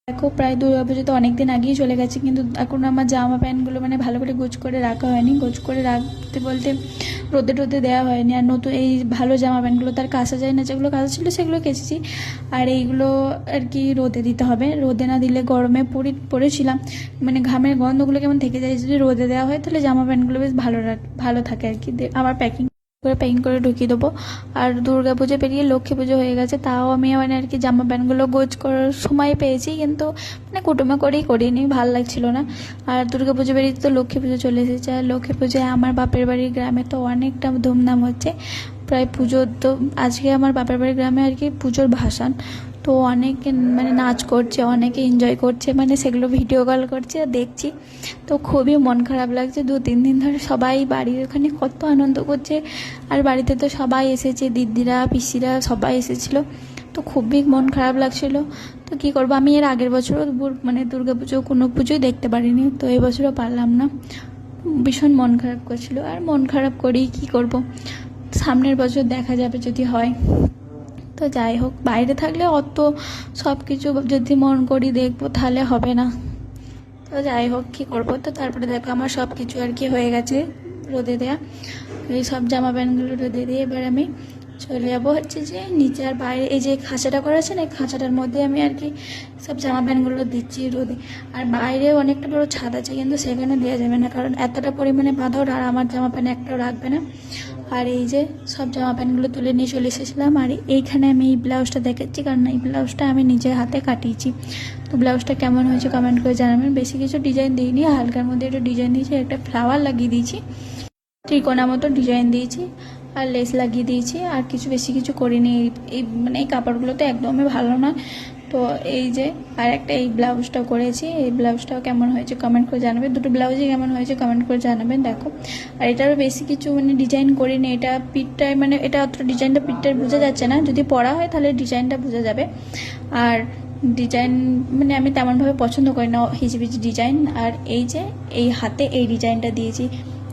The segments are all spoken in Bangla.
দেখো প্রায় দুর্গাপুজো তো অনেকদিন আগেই চলে গেছে, কিন্তু এখন আমার জামা প্যান্টগুলো মানে ভালো করে গোছ করে রাখা হয়নি। গোছ করে রাখতে বলতে রোদে টোদে দেওয়া হয়নি। আর নতুন এই ভালো জামা প্যান্টগুলো তার কাচা যায় না, যেগুলো কাচা ছিল সেগুলো কেচেছি। আর এইগুলো আর কি রোদে দিতে হবে, রোদে না দিলে গরমে পরেছিলাম মানে ঘামের গন্ধগুলো কেমন থেকে যায়। যদি রোদে দেওয়া হয় তাহলে জামা প্যান্টগুলো বেশ ভালো থাকে আর কি। আমার প্যাকিং করে ঢুকিয়ে দেবো। আর দুর্গা পুজো পেরিয়ে লক্ষ্মী পুজো হয়ে গেছে, তাও আমি মানে আর কি জামা প্যান্টগুলো গোছ করার সময় পেয়েছি, কিন্তু মানে কুটুমে করেই করিনি, ভালো লাগছিল না। আর দুর্গা পুজো পেরিয়ে তো লক্ষ্মী পুজো চলে এসেছে। আর লক্ষ্মী পুজোয় আমার বাপের বাড়ির গ্রামে তো অনেকটা ধুমধাম হচ্ছে। প্রায় পুজোর তো আজকে আমার বাপের বাড়ির গ্রামে আর কি পুজোর ভাসান, তো অনেকে মানে নাচ করছে, অনেকে এনজয় করছে, মানে সেগুলো ভিডিও কল করছে আর দেখছি। তো খুবই মন খারাপ লাগছে, 2-3 দিন ধরে সবাই বাড়ির ওখানে কত আনন্দ করছে। আর বাড়িতে তো সবাই এসেছে, দিদিরা পিসিরা সবাই এসেছিলো, তো খুবই মন খারাপ লাগছিলো। তো কী করবো, আমি এর আগের বছরও মানে দুর্গা পুজো কোনো পুজোই দেখতে পারিনি, তো এবছরও পারলাম না। ভীষণ মন খারাপ করছিল, আর মন খারাপ করেই কী করব, সামনের বছর দেখা যাবে যদি হয়। তো যাই হোক, বাইরে থাকলে অত সব কিছু যদি মন করি দেখবো তাহলে হবে না। তো যাই হোক, কী করবো। তো তারপরে দেখো আমার সব কিছু আর কি হয়ে গেছে রোদে দেয়া, এই সব জামা প্যান্টগুলো রোদে দিয়ে এবার আমি চলে যাবো হচ্ছে যে নিচে। আর বাইরে এই যে খাঁচাটা করা আছে না, এই খাঁচাটার মধ্যে আমি আর কি সব জামা প্যান্টগুলো দিচ্ছি রোদে। আর বাইরে অনেকটা বড় ছাদ আছে, কিন্তু সেখানে দেওয়া যাবে না, কারণ এতটা পরিমাণে বাঁধা, আর আমার জামা প্যান্ট একটাও রাখবে না। আর এই যে সব জামা প্যান্টগুলো তুলে নিয়ে চলে এসেছিলাম। আর এইখানে আমি এই ব্লাউজটা দেখাচ্ছি, কারণ এই ব্লাউজটা আমি নিজের হাতে কাটিয়েছি। তো ব্লাউজটা কেমন হয়েছে কমেন্ট করে জানাবেন। বেশি কিছু ডিজাইন দিইনি, হালকার মধ্যে একটু ডিজাইন দিয়েছি, একটা ফ্লাওয়ার লাগিয়ে দিয়েছি, ত্রিকোণা মতো ডিজাইন দিয়েছি, আর লেস লাগিয়ে দিয়েছি। আর বেশি কিছু করিনি। এই মানে এই কাপড়গুলো তো একদমই ভালো না। তো এই যে আর একটা এই ব্লাউজটাও করেছি, এই ব্লাউজটাও কেমন হয়েছে কমেন্ট করে জানাবেন। দুটো ব্লাউজই কেমন হয়েছে কমেন্ট করে জানাবেন। দেখো, আর এটারও বেশি কিছু মানে ডিজাইন করিনি। এটা পিঠটায় মানে এটা অত ডিজাইনটা পিঠটায় বোঝা যাচ্ছে না, যদি পরা হয় তাহলে ডিজাইনটা বোঝা যাবে। আর ডিজাইন মানে আমি তেমনভাবে পছন্দ করি না হিজিবিজি ডিজাইন। আর এই যে এই হাতে এই ডিজাইনটা দিয়েছি,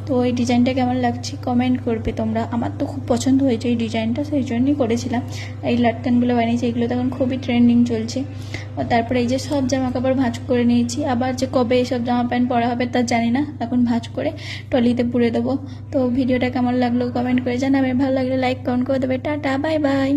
তো এই ডিজাইনটা কেমন লাগছে কমেন্ট করবে তোমরা। আমার তো খুব পছন্দ হয়েছে এই ডিজাইনটা, সেই জন্যই করেছিলাম। এই লাটকানগুলো বানিয়েছি, এগুলো তখন খুবই ট্রেন্ডিং চলছে। আর তারপরে এই যে সব জামা কাপড় ভাঁজ করে নিয়েছি, আবার যে কবে এইসব জামা প্যান্ট পরা হবে তা জানি না, এখন ভাঁজ করে ট্রলিতে পুরে দেবো। তো ভিডিওটা কেমন লাগলো কমেন্ট করে জানাবে, ভালো লাগলে লাইক কমেন্ট করে দেবে। Tata, bye bye.